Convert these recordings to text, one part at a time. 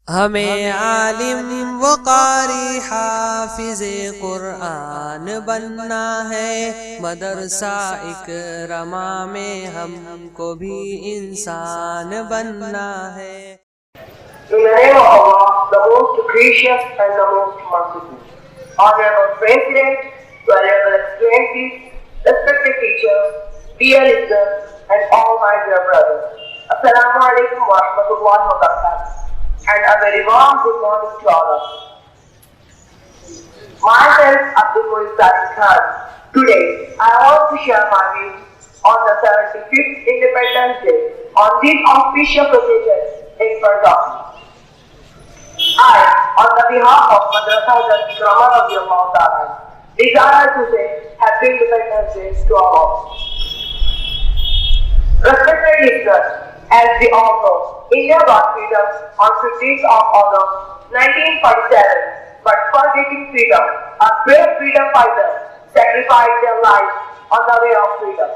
हमें आलिम व कारी हाफिज़े कुरान बनना है। मदरसा इकरमा में हमको भी इंसान बनना है। In the name of Allah, the most gracious and the most merciful. Honorable President, valuable excellencies, respected teachers, dear listeners, and all my dear brothers. Assalamu alaikum wa rahmatullahi wa barakatuh. And a very warm good morning to all of you. Myself, Abdul Today, I want to share my views on the 75th Independence Day on this auspicious occasion in front of me. I, on the behalf of Madrasa Hazrat Ikrama, desire to say Happy Independence Day to all. Respected listeners, as we all know, India got freedom on 15th of August 1947, but for getting freedom, our brave freedom fighters sacrificed their lives on the way of freedom.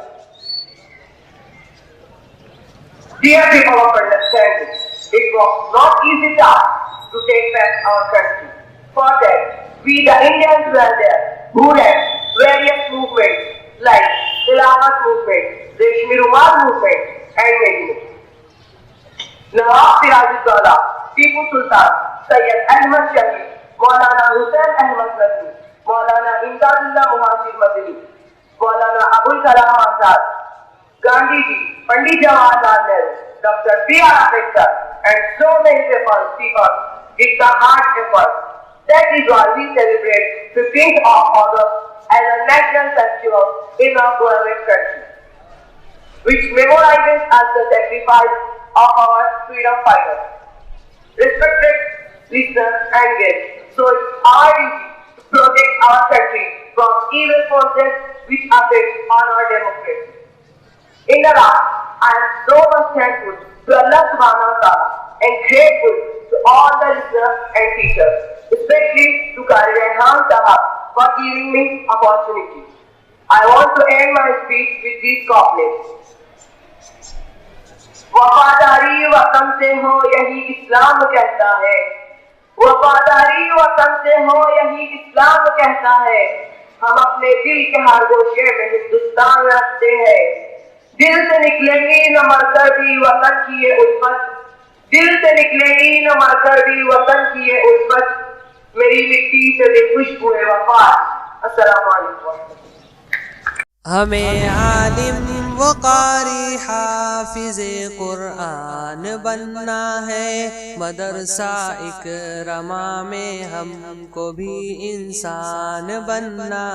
Dear people of understanding, it was not easy task to take back our country. For that, we the Indians were there who led various movements like Khilaafat movement, Reshmi Rumal movement, and many more. Nawab Sirajuddaulah, Tipu Sultan, Sayyid Ahmad Shahid, Maulana Hussain Ahmad Nazmi, Maulana Imdadullah Muhajir Madani, Maulana Abdul Azad, Gandhiji, Pandit Jawaharlal Nehru, Dr. B.R. Ambedkar, and so many people did the hard effort. That is why we celebrate 15th of August as a national festival in our beloved country, which memorializes as the sacrifice of our freedom fighters. Respected listeners and guests, so it's our duty to protect our country from evil forces which affect on our democracy. In the last, I am so much thankful to Allah subhanahu wa ta'ala and grateful to all the listeners and teachers, especially to Qari Rehan Sahab for giving me opportunity. I want to end my speech with these couplets. वफादारी वतन से हो यही इस्लाम कहता है, वफादारी वतन से हो यही इस्लाम कहता है, हम अपने दिल के हर गोशे में हिंदुस्तान रखते हैं। दिल से निकलेगी न मरकर भी वतन की ये उल्फत, दिल से निकलेगी न मरकर भी वतन की ये उल्फत, मेरी मिट्टी से बेखुशबू है वफा। अस्सलामु अलैकुम। हमें आलिम व कारी हाफिज़े कुरान बनना है। मदरसा इकरमा में हमको भी इंसान बनना